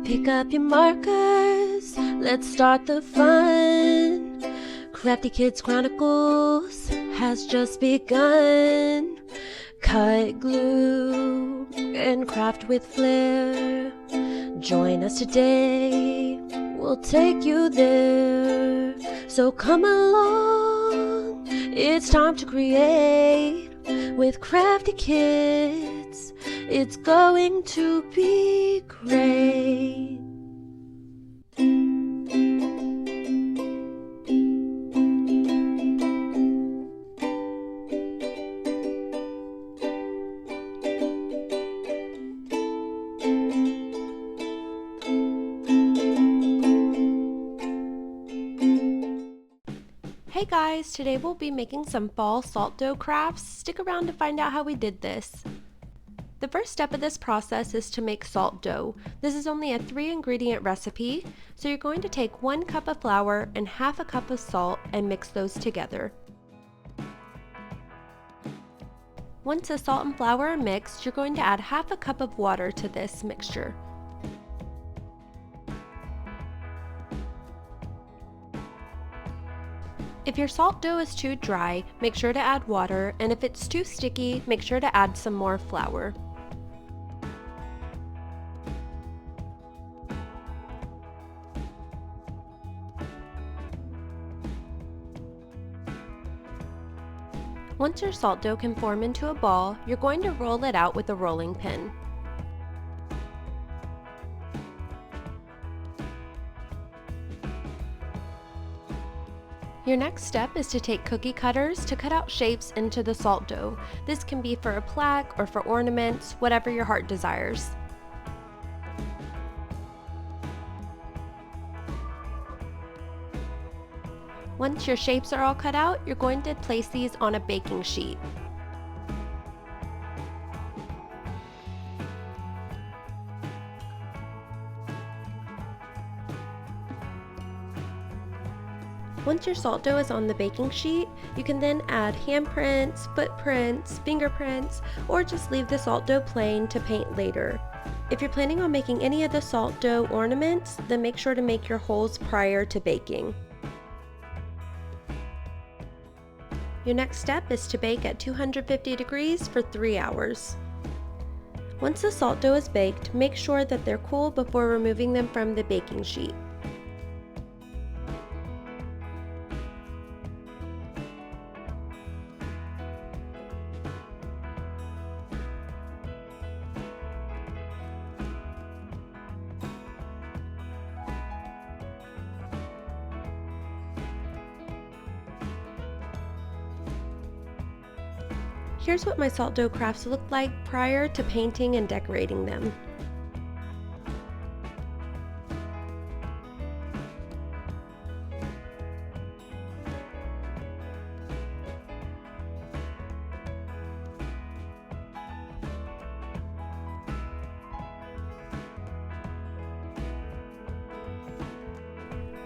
Pick up your markers, let's start the fun. Crafty Kids Chronicles has just begun. Cut, glue, and craft with flair. Join us today, we'll take you there. So come along, it's time to create. With Crafty Kids, it's going to be great. Hey guys, today we'll be making some fall salt dough crafts. Stick around to find out how we did this. The first step of this process is to make salt dough. This is only a 3-ingredient recipe, so you're going to take 1 cup of flour and half a cup of salt and mix those together. Once the salt and flour are mixed, you're going to add half a cup of water to this mixture. If your salt dough is too dry, make sure to add water, and if it's too sticky, make sure to add some more flour. Once your salt dough can form into a ball, you're going to roll it out with a rolling pin. Your next step is to take cookie cutters to cut out shapes into the salt dough. This can be for a plaque or for ornaments, whatever your heart desires. Once your shapes are all cut out, you're going to place these on a baking sheet. Once your salt dough is on the baking sheet, you can then add handprints, footprints, fingerprints, or just leave the salt dough plain to paint later. If you're planning on making any of the salt dough ornaments, then make sure to make your holes prior to baking. Your next step is to bake at 250 degrees for 3 hours. Once the salt dough is baked, make sure that they're cool before removing them from the baking sheet. Here's what my salt dough crafts looked like prior to painting and decorating them.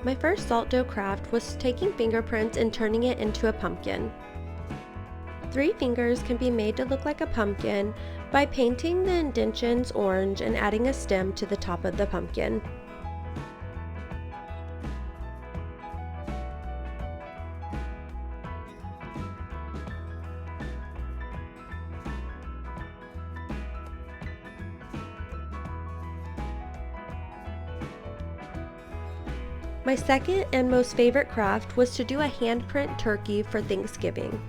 My first salt dough craft was taking fingerprints and turning it into a pumpkin. 3 fingers can be made to look like a pumpkin by painting the indentions orange and adding a stem to the top of the pumpkin. My second and most favorite craft was to do a handprint turkey for Thanksgiving.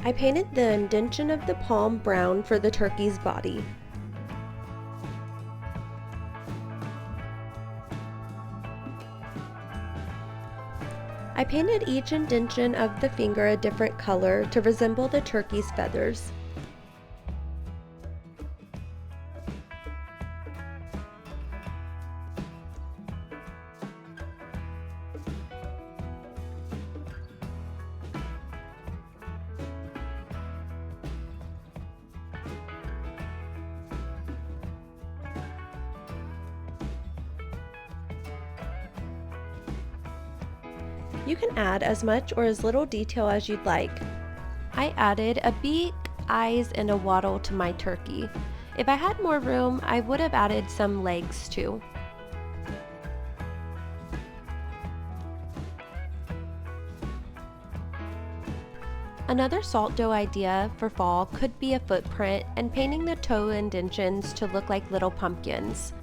I painted the indention of the palm brown for the turkey's body. I painted each indention of the finger a different color to resemble the turkey's feathers. You can add as much or as little detail as you'd like. I added a beak, eyes, and a wattle to my turkey. If I had more room, I would have added some legs too. Another salt dough idea for fall could be a footprint and painting the toe indentions to look like little pumpkins.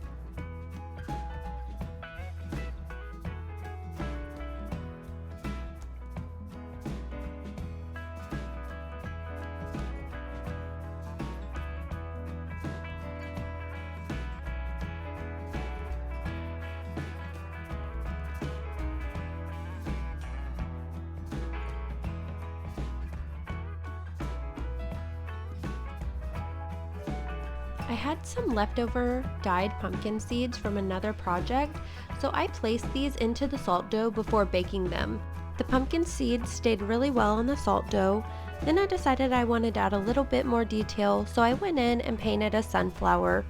I had some leftover dyed pumpkin seeds from another project, so I placed these into the salt dough before baking them. The pumpkin seeds stayed really well on the salt dough. Then I decided I wanted to add a little bit more detail, so I went in and painted a sunflower.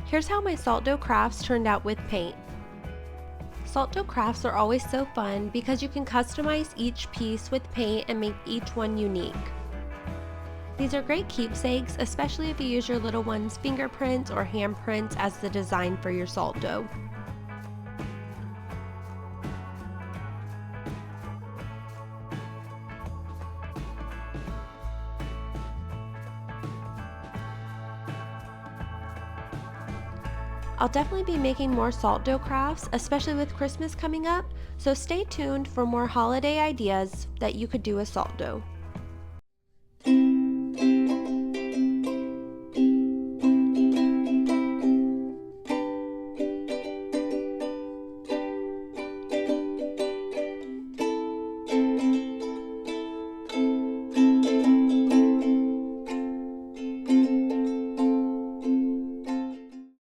Here's how my salt dough crafts turned out with paint. Salt dough crafts are always so fun because you can customize each piece with paint and make each one unique. These are great keepsakes, especially if you use your little one's fingerprints or handprints as the design for your salt dough. I'll definitely be making more salt dough crafts, especially with Christmas coming up, so stay tuned for more holiday ideas that you could do with salt dough.